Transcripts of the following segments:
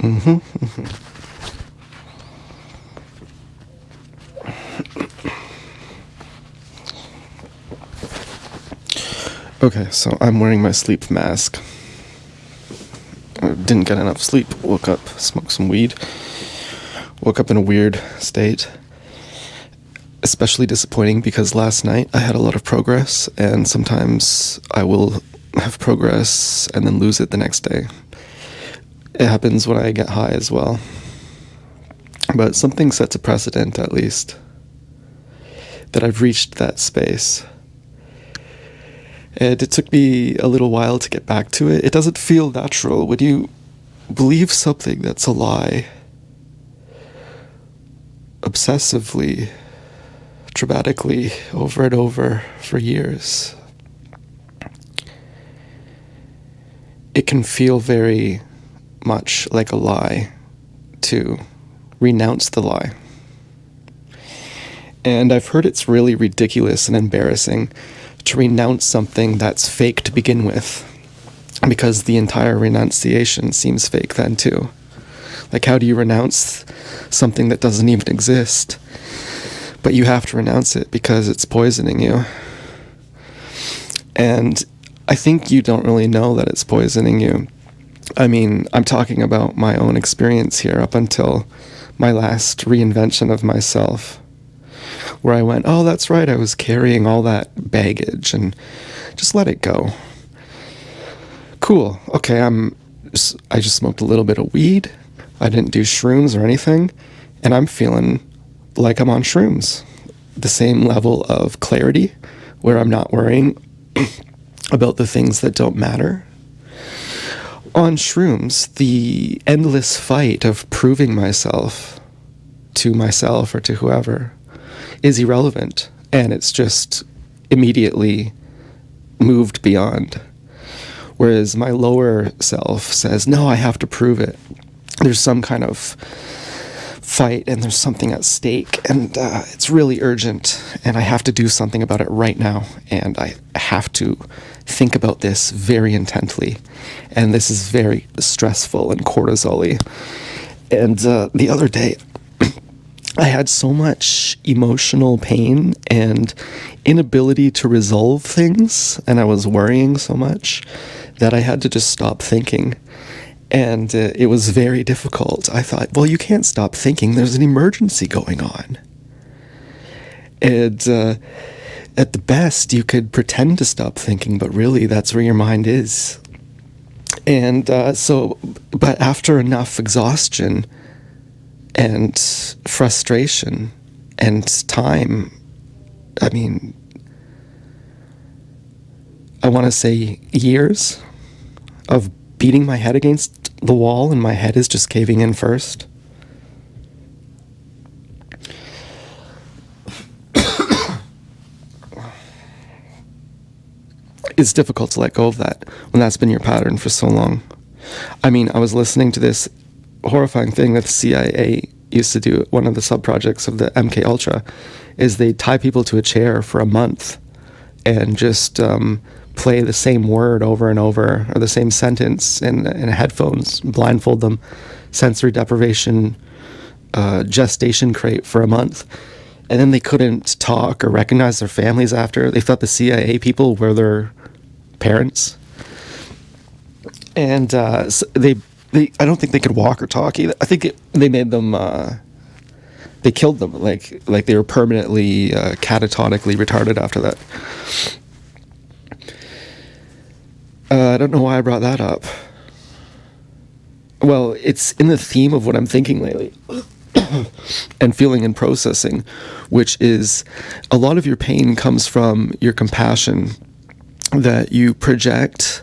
Mm-hmm. Okay, so I'm wearing my sleep mask. I didn't get enough sleep. Woke up, smoked some weed. Woke up in a weird state. Especially disappointing because last night I had a lot of progress, and sometimes I will have progress and then lose it the next day. It happens when I get high as well. But something sets a precedent, at least, that I've reached that space. And it took me a little while to get back to it. It doesn't feel natural when you believe something that's a lie obsessively, dramatically, over and over for years. It can feel very much like a lie to renounce the lie. And I've heard it's really ridiculous and embarrassing to renounce something that's fake to begin with, because the entire renunciation seems fake then too. Like, how do you renounce something that doesn't even exist? But you have to renounce it because it's poisoning you. And I think you don't really know that it's poisoning you. I mean, I'm talking about my own experience here up until my last reinvention of myself, where I went, oh, that's right, I was carrying all that baggage, and just let it go. Cool. Okay, I just smoked a little bit of weed. I didn't do shrooms or anything, and I'm feeling like I'm on shrooms. The same level of clarity, where I'm not worrying about the things that don't matter. On shrooms, the endless fight of proving myself to myself or to whoever is irrelevant, and it's just immediately moved beyond. Whereas my lower self says, no, I have to prove it. There's some kind of fight, and there's something at stake, and it's really urgent, and I have to do something about it right now, and I have to think about this very intently, and this is very stressful and cortisol-y. And the other day, I had so much emotional pain and inability to resolve things, and I was worrying so much that I had to just stop thinking. And it was very difficult. I thought, well, you can't stop thinking. There's an emergency going on. And at the best, you could pretend to stop thinking, but really that's where your mind is. And but after enough exhaustion and frustration and time, I mean, I want to say years of beating my head against the wall, and my head is just caving in first. It's difficult to let go of that when that's been your pattern for so long. I mean, I was listening to this horrifying thing that the CIA used to do. One of the sub-projects of the MK Ultra is they tie people to a chair for a month and just play the same word over and over, or the same sentence in headphones, blindfold them, sensory deprivation, gestation crate for a month. And then they couldn't talk or recognize their families after. They thought the CIA people were their parents. And so they I don't think they could walk or talk either. I think they made them, they killed them, like they were permanently catatonically retarded after that. I don't know why I brought that up. Well, it's in the theme of what I'm thinking lately and feeling and processing, which is a lot of your pain comes from your compassion, that you project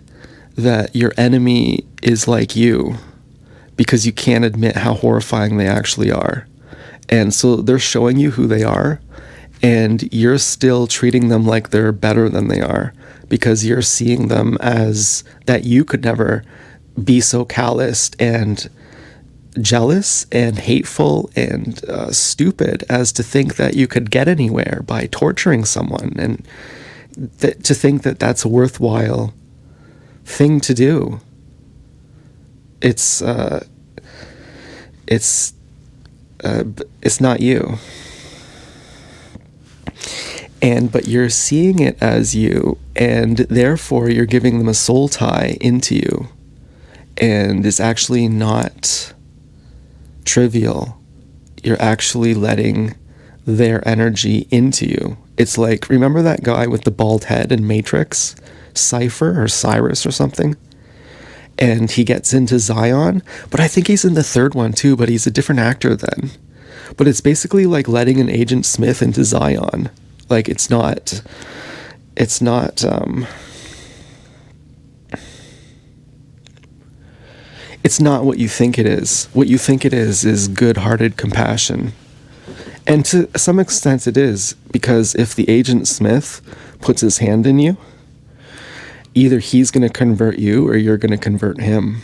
that your enemy is like you because you can't admit how horrifying they actually are. And so they're showing you who they are, and you're still treating them like they're better than they are, because you're seeing them as that you could never be so calloused and jealous and hateful and stupid as to think that you could get anywhere by torturing someone, and to think that that's a worthwhile thing to do. It's it's not you. But you're seeing it as you, and therefore you're giving them a soul tie into you. And it's actually not trivial. You're actually letting their energy into you. It's like, remember that guy with the bald head in Matrix? Cypher or Cyrus or something? And he gets into Zion, but I think he's in the third one too, but he's a different actor then. But it's basically like letting an Agent Smith into Zion. Like, it's not what you think it is. What you think it is good-hearted compassion. And to some extent it is, because if the Agent Smith puts his hand in you, either he's going to convert you or you're going to convert him.